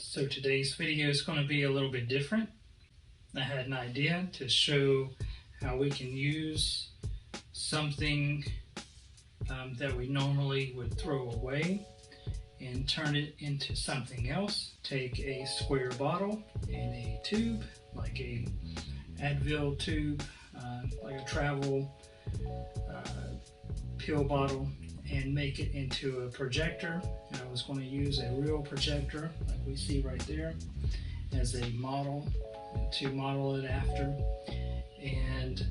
So today's video is going to be a little bit different. I had an idea to show how we can use something that we normally would throw away and turn it into something else. Take a square bottle and a tube, like a Advil tube, like a travel pill bottle, and make it into a projector. And I was going to use a real projector like we see right there as a model to model it after. And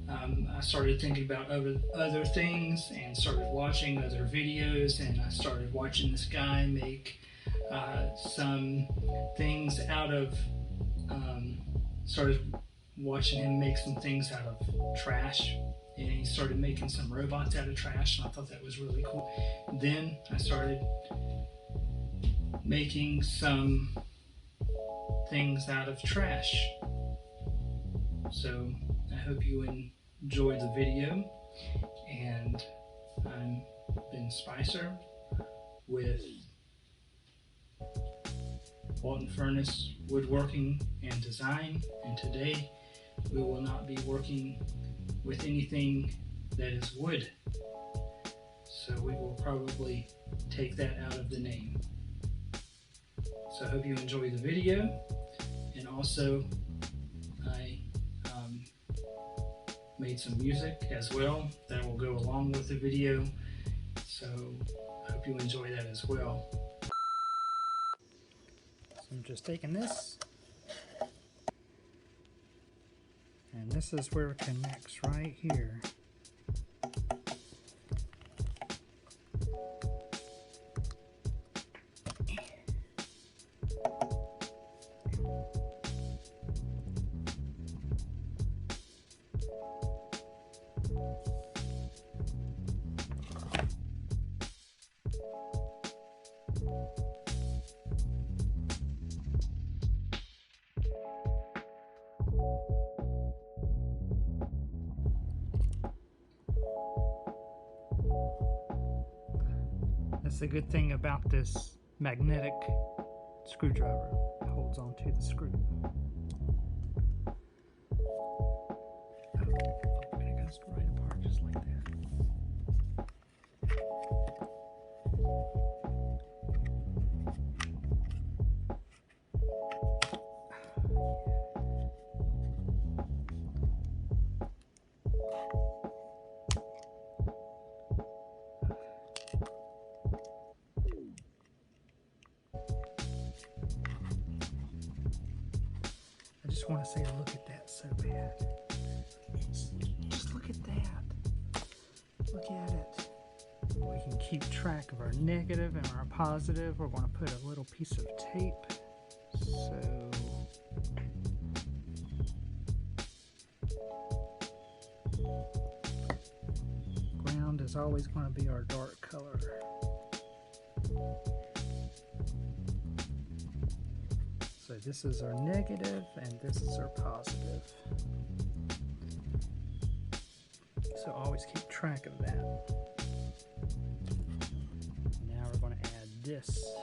I started thinking about other things and started watching other videos, and I started watching this guy make some things out of started watching him make some things out of trash, and he started making some robots out of trash, and I thought that was really cool. Then I started making some things out of trash. So I hope you enjoy the video, and I'm Ben Spicer with Walton Furnace Woodworking and Design, and today we will not be working with anything that is wood, so we will probably take that out of the name. So I hope you enjoy the video, and also I made some music as well that will go along with the video, so I hope you enjoy that as well. So I'm just taking this, and this is where it connects right here. That's the good thing about this magnetic screwdriver. It holds on to the screw. And it goes right apart just like that. I just want to say, look at that so bad. Just look at that. Look at it. We can keep track of our negative and our positive. We're going to put a little piece of tape. So ground is always going to be our dark color. So this is our negative and this is our positive. So always keep track of that. Now we're going to add this.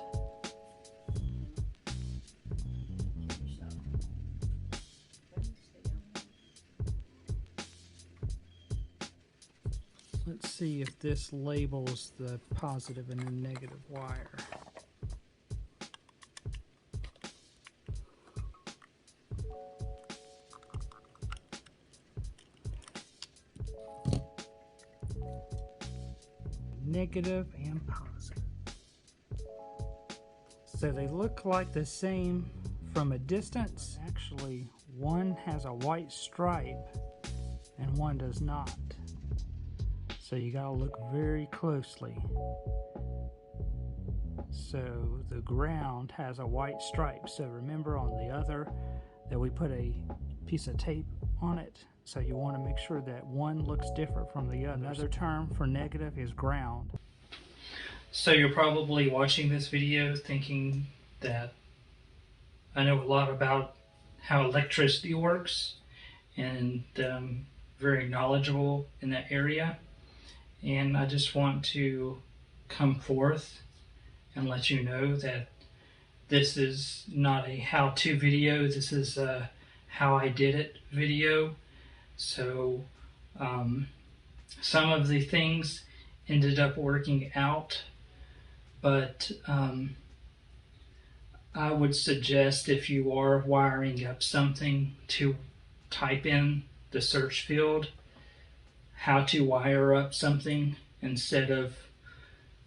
Let's see if this labels the positive and the negative wire. Negative and positive. So they look like the same from a distance. Actually, one has a white stripe and one does not. So you gotta look very closely. So the ground has a white stripe. So remember on the other that we put a piece of tape on it. So you want to make sure that one looks different from the other. Another term for negative is ground. So you're probably watching this video thinking that I know a lot about how electricity works, and very knowledgeable in that area. And I just want to come forth and let you know that This is not a how-to video. This is a how I did it video. So some of the things ended up working out, but I would suggest, if you are wiring up something, to type in the search field how to wire up something instead of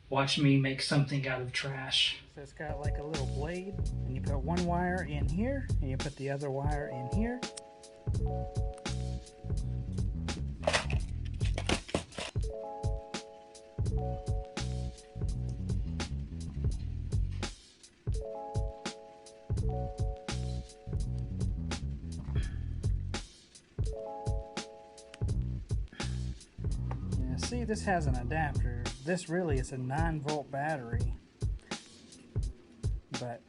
watch me make something out of trash. So it's got like a little blade, and you put one wire in here and you put the other wire in here. See, this has an adapter. This really is a 9-volt battery, but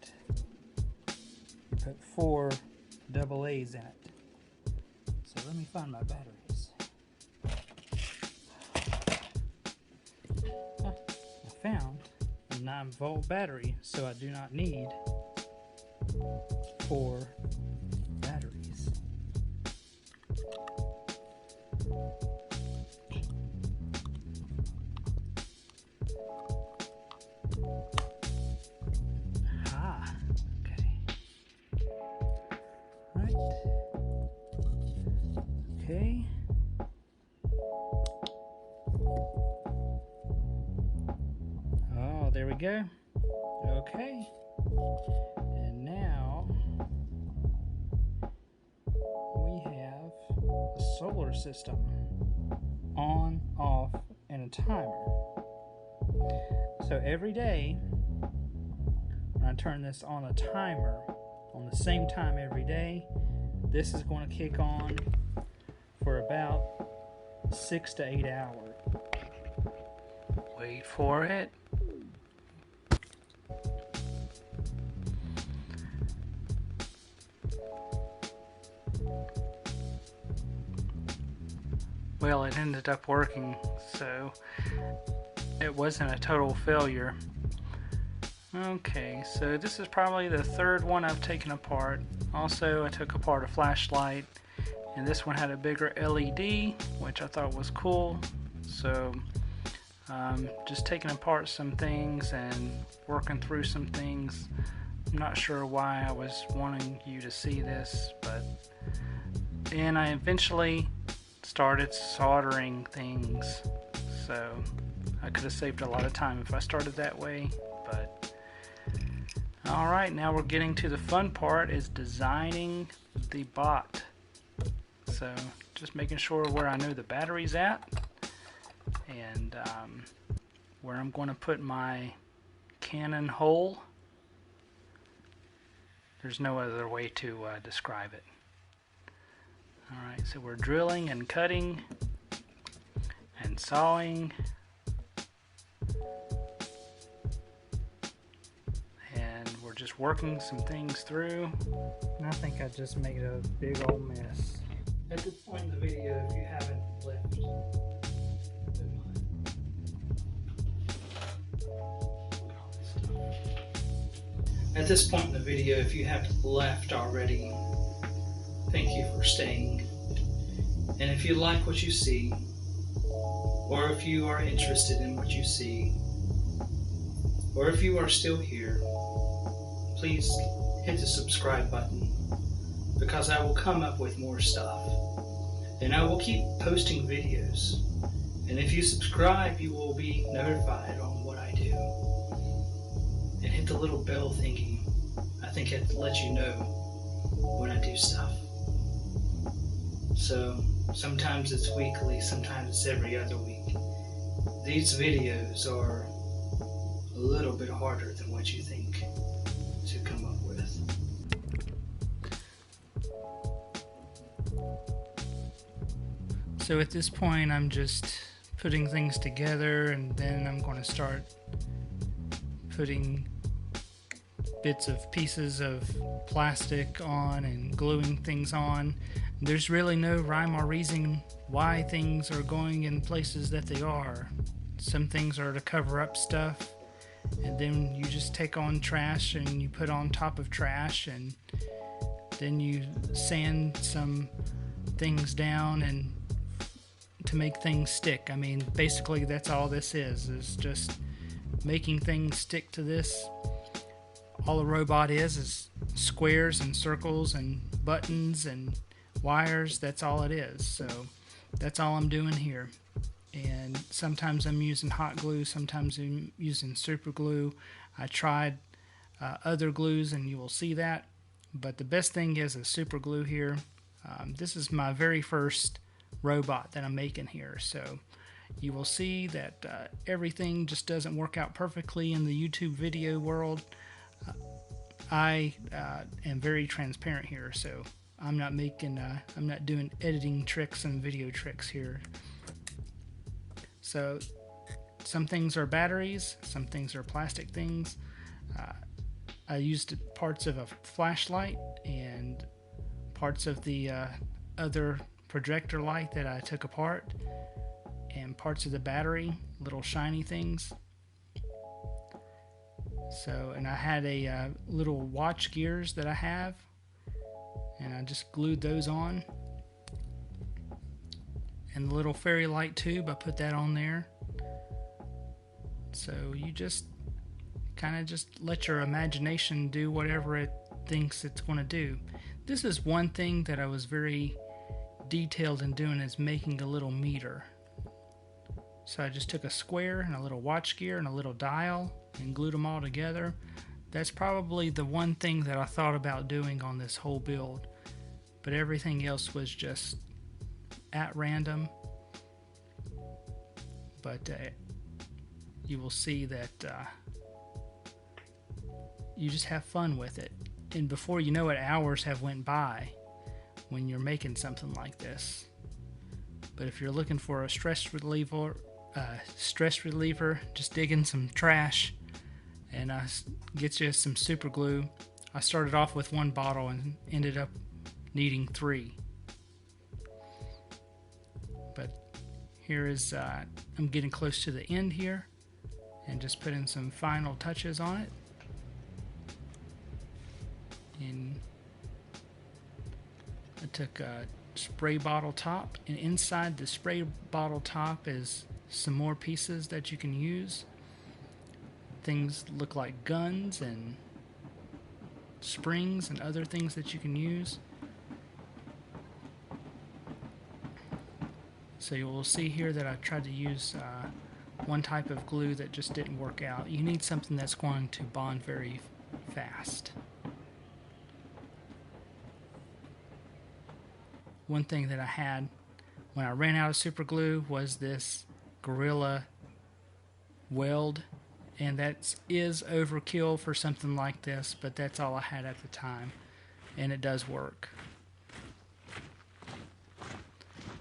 you put 4 AA's in it. So let me find my batteries. I found a 9-volt battery, so I do not need 4 batteries. Okay. Oh, there we go. Okay. And now we have a solar system. On, off, and a timer. So every day when I turn this on a timer on the same time every day, this is going to kick on for about 6 to 8 hours. Wait for it. Well, it ended up working, so it wasn't a total failure. Okay, so this is probably the 3rd one I've taken apart. Also, I took apart a flashlight, and this one had a bigger LED, which I thought was cool. So just taking apart some things and working through some things. I'm not sure why I was wanting you to see this, but and I eventually started soldering things, so I could have saved a lot of time if I started that way. But alright, now we're getting to the fun part, is designing the bot. So just making sure where I know the battery's at, and where I'm going to put my cannon hole. There's no other way to describe it. Alright, so we're drilling and cutting and sawing, and we're just working some things through. And I think I just made a big old mess. At this point in the video, if you haven't left, already, thank you for staying. And if you like what you see, or if you are interested in what you see, or if you are still here, please hit the subscribe button, because I will come up with more stuff, and I will keep posting videos. And if you subscribe, you will be notified on what I do. And hit the little bell thingy. I think it lets you know when I do stuff. So sometimes it's weekly, sometimes it's every other week. These videos are a little bit harder than what you think to come up with. So at this point, I'm just putting things together, and then I'm going to start putting bits of pieces of plastic on and gluing things on. There's really no rhyme or reason why things are going in places that they are. Some things are to cover up stuff, and then you just take on trash and you put on top of trash, and then you sand some things down and to make things stick. I mean, basically that's all this is just making things stick to this. All a robot is squares and circles and buttons and wires. That's all it is. So that's all I'm doing here. And sometimes I'm using hot glue, sometimes I'm using super glue. I tried other glues and you will see that, but the best thing is a super glue here. This is my very first robot that I'm making here, so you will see that everything just doesn't work out perfectly in the YouTube video world. I am very transparent here, so I'm not doing editing tricks and video tricks here. So some things are batteries, some things are plastic things. I used parts of a flashlight and parts of the other projector light that I took apart, and parts of the battery, little shiny things. So, and I had a little watch gears that I have, and I just glued those on. And the little fairy light tube, I put that on there. So you just kind of just let your imagination do whatever it thinks it's going to do. This is one thing that I was very detailed in doing, is making a little meter. So I just took a square and a little watch gear and a little dial and glued them all together. That's probably the one thing that I thought about doing on this whole build, but everything else was just at random. But you will see that you just have fun with it, and before you know it, hours have went by when you're making something like this. But if you're looking for a stress reliever, just dig in some trash and get you some super glue. I started off with one bottle and ended up needing 3. But here is, I'm getting close to the end here, and just putting some final touches on it. And I took a spray bottle top, and inside the spray bottle top is some more pieces that you can use. Things look like guns and springs and other things that you can use. So you will see here that I tried to use one type of glue that just didn't work out. You need something that's going to bond very fast. One thing that I had when I ran out of super glue was this Gorilla weld, and that is overkill for something like this, but that's all I had at the time, and it does work.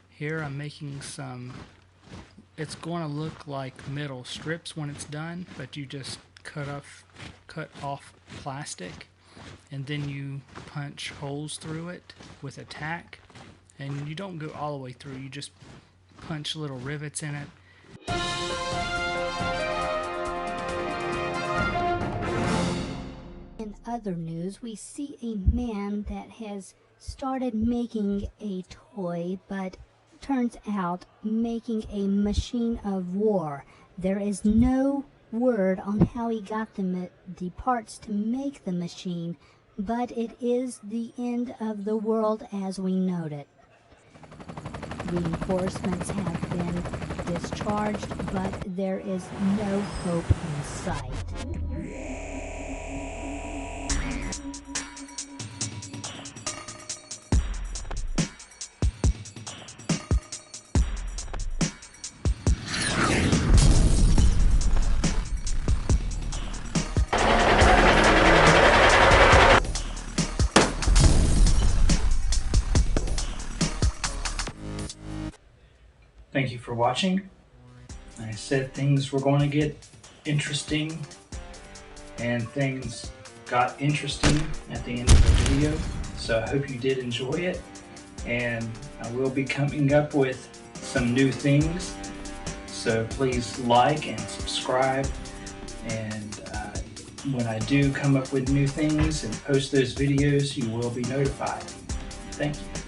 Here I'm making some, it's going to look like metal strips when it's done, but you just cut off plastic, and then you punch holes through it with a tack. And you don't go all the way through, you just punch little rivets in it. In other news, we see a man that has started making a toy, but turns out making a machine of war. There is no word on how he got the parts to make the machine, but it is the end of the world as we know it. Reinforcements have been discharged, but there is no hope in sight. Thank you for watching. I said things were going to get interesting, and things got interesting at the end of the video. So I hope you did enjoy it, and I will be coming up with some new things. So please like and subscribe, And when I do come up with new things and post those videos, you will be notified. Thank you.